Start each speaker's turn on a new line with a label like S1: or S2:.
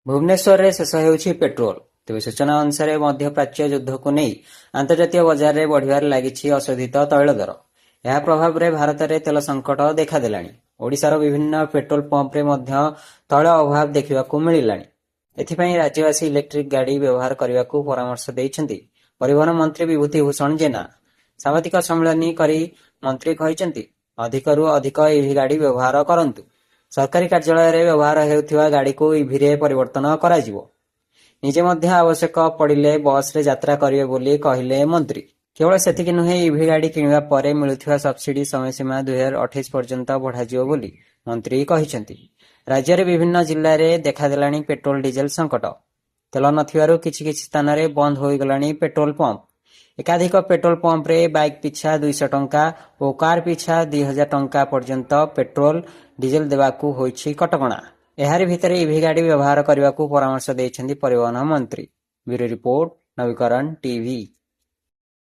S1: भुवनेश्वर में शेष होउछि पेट्रोल। तेज सूचना अनुसार मध्यप्राच्य युद्ध को नहीं अंतर्जातीय बजार में बढ़िबार लागिछि अशोधित तैल दर। यह प्रभाव में भारत में तेल संकट देखादेलाଣି। ओडिशार विभिन्न पेट्रोल पंप रे मध्य तैल अभाव देखा मिलानी। एथिपाई राज्यवासी इलेक्ट्रिक गाड़ी व्यवहार करने को परामर्श देइछन्ति परिवहन मंत्री विभूति भूषण जेना। सामाजिक सम्मेलन करी मंत्री कहिसन्ति अधिकरू अधिक ईवी गाड़ी व्यवहार करंतु। सरकारी कार्यालय रे व्यवहार हेउथिबा गाड़ी को ईवी रे परिवर्तन कराजिवो। निजे मध्य आवश्यक पड़िले बस रे यात्रा करिवे बोली कहिले मंत्री। केवल सेतिक नुहे ईवी गाड़ी किनिबा परे मिलुथिबा सब्सिडी समयसीमा 2028 पर्यंत बढ़ाजिवो बोली मंत्री कहिसन्ति। राज्य रे विभिन्न जिल्ला रे देखादेलाणी पेट्रोल डीजेल संकट। तेल नथिबारु किछि स्थान रे बंद होई गलाणी पेट्रोल पंप। एकाधिक पेट्रोल पंप रे बाइक पिछा 200 टंका और कार पिछा 2000 टंका पर्यंत पेट्रोल डीजेल देवाकू होइछि कटकणा। एहारि भितरे ईवी गाड़ी व्यवहार करने को परामर्श देइछन्ति परिवहन मंत्री। ब्यूरो रिपोर्ट, नवीकरण टीवी।